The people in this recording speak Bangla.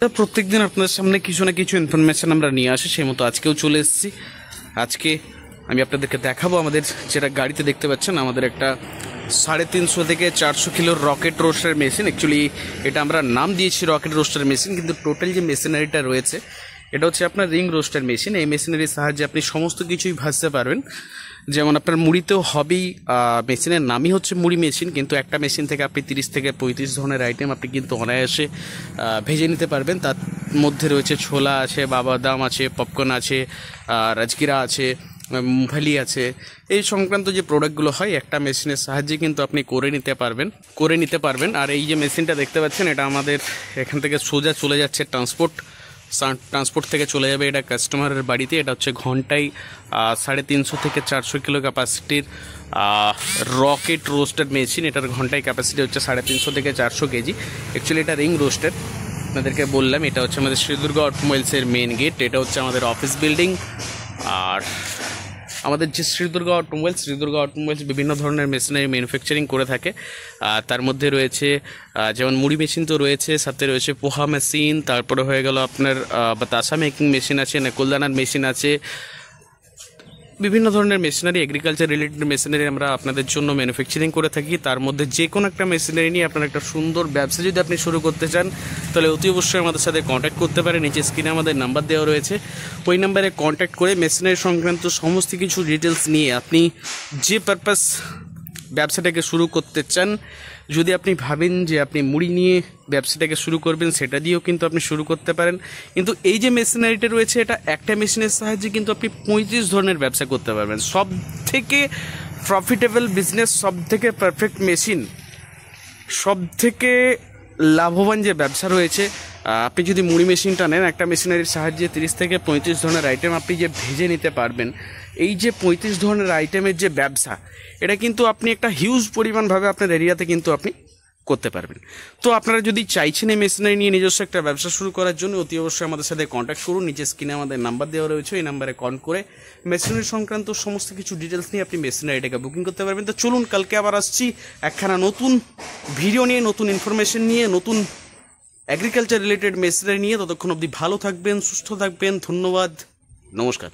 প্রত্যেকদিন আপনাদের সামনে কিছু না কিছু ইনফরমেশন আমরা নিয়ে আসি, সেই মতো আজকেও চলে এসেছি। আজকে আমি আপনাদেরকে দেখাবো আমাদের যেটা গাড়িতে দেখতে পাচ্ছেন, আমাদের একটা 350 থেকে 400 কিলোর রকেট রোস্টার মেশিন। অ্যাকচুয়ালি এটা আমরা নাম দিয়েছি রকেট রোস্টার মেশিন, কিন্তু টোটাল যে মেশিনারিটা রয়েছে এটা হচ্ছে আপনার রিং রোস্টার মেশিন। এই মেশিনারির সাহায্যে আপনি সমস্ত কিছুই ভাজতে পারবেন। যেমন আপনার মুড়িতেও হবেই, মেশিনের নামই হচ্ছে মুড়ি মেশিন, কিন্তু একটা মেশিন থেকে আপনি 30 থেকে 35 ধরনের আইটেম আপনি কিন্তু অনায়াসে ভেজে নিতে পারবেন। তার মধ্যে রয়েছে ছোলা আছে, বাদাম আছে, পপকর্ন আছে, রাজগিরা আছে, মুংফলি আছে। এই সংক্রান্ত যে প্রোডাক্টগুলো হয় একটা মেশিনের সাহায্যে কিন্তু আপনি করে নিতে পারবেন। আর এই যে মেশিনটা দেখতে পাচ্ছেন, এটা আমাদের এখান থেকে সোজা চলে যাচ্ছে ট্রান্সপোর্ট থেকে চলে যাবে এটা কাস্টমারের বাড়িতে। এটা হচ্ছে ঘন্টায় 350 থেকে 400 কিলো ক্যাপাসিটির রকেট রোস্টার মেশিন। এটার ঘন্টায় ক্যাপাসিটি হচ্ছে 350 থেকে 400 কেজি। অ্যাকচুয়ালি এটা রিং রোস্টার। আপনাদেরকে বললাম এটা হচ্ছে আমাদের শ্রীদুর্গা অটোমোবাইলসের মেন গেট। এটা হচ্ছে আমাদের অফিস বিল্ডিং। আর আমাদের যে শ্রীদুর্গা অটোমোবাইলস বিভিন্ন ধরনের মেশিনারি ম্যানুফ্যাকচারিং করে থাকে। তার মধ্যে রয়েছে যেমন মুড়ি মেশিন তো রয়েছে, সাথে রয়েছে পোহা মেশিন, তারপরে হয়ে গেল আপনার বাতাসা মেকিং মেশিন আছে, নাকুলদানার মেশিন আছে। বিভিন্ন ধরনের মেশিনারি, এগ্রিকালচার রিলেটেড মেশিনারি আমরা আপনাদের জন্য ম্যানুফ্যাকচারিং করে থাকি। তার মধ্যে যে কোনো একটা মেশিনারি নিয়ে আপনার একটা সুন্দর ব্যবসা যদি আপনি শুরু করতে চান, তাহলে অতি অবশ্যই আমাদের সাথে কন্ট্যাক্ট করতে পারেন। নিচে স্ক্রিনে আমাদের নাম্বার দেওয়া রয়েছে, ওই নাম্বারে কন্ট্যাক্ট করে মেশিনারি সংক্রান্ত সমস্ত কিছু ডিটেলস নিয়ে আপনি যে পারপাস ব্যবসাটাকে শুরু করতে চান, যদি আপনি ভাবেন যে আপনি মুড়ি নিয়ে ব্যবসাটাকে শুরু করবেন, সেটা দিয়েও কিন্তু আপনি শুরু করতে পারেন। কিন্তু এই যে মেশিনারিটা রয়েছে, এটা একটা মেশিনের সাহায্যে কিন্তু আপনি 35 ধরনের ব্যবসা করতে পারবেন। সব থেকে প্রফিটেবল বিজনেস, সব থেকে পারফেক্ট মেশিন, সব থেকে লাভবান যে ব্যবসা রয়েছে, আপনি যদি মুড়ি মেশিনটা নেন, একটা মেশিনারির সাহায্যে 30 থেকে 35 ধরনের আইটেম আপনি যে ভেজে নিতে পারবেন। এই যে 35 ধরনের আইটেমের যে ব্যবসা, এটা কিন্তু আপনি একটা হিউজ পরিমাণভাবে আপনার এরিয়াতে কিন্তু আপনি করতে পারবেন। তো আপনারা যদি চাইছেন এই মেশিনারি নিয়ে নিজস্ব একটা ব্যবসা শুরু করার জন্য, অতি অবশ্যই আমাদের সাথে কন্ট্যাক্ট করুন। নিচে স্ক্রিনে আমাদের নাম্বার দেওয়া রয়েছে, এই নাম্বারে কল করে মেশিনারি সংক্রান্ত সমস্ত কিছু ডিটেলস নিয়ে আপনি মেশিনারিটাকে বুকিং করতে পারবেন। তো চলুন, কালকে আবার আসছি একখানা নতুন ভিডিও নিয়ে, নতুন ইনফরমেশন নিয়ে, নতুন এগ্রিকালচার রিলেটেড মেশিনারি নিয়ে। ততক্ষণ অবধি ভালো থাকবেন, সুস্থ থাকবেন। ধন্যবাদ, নমস্কার।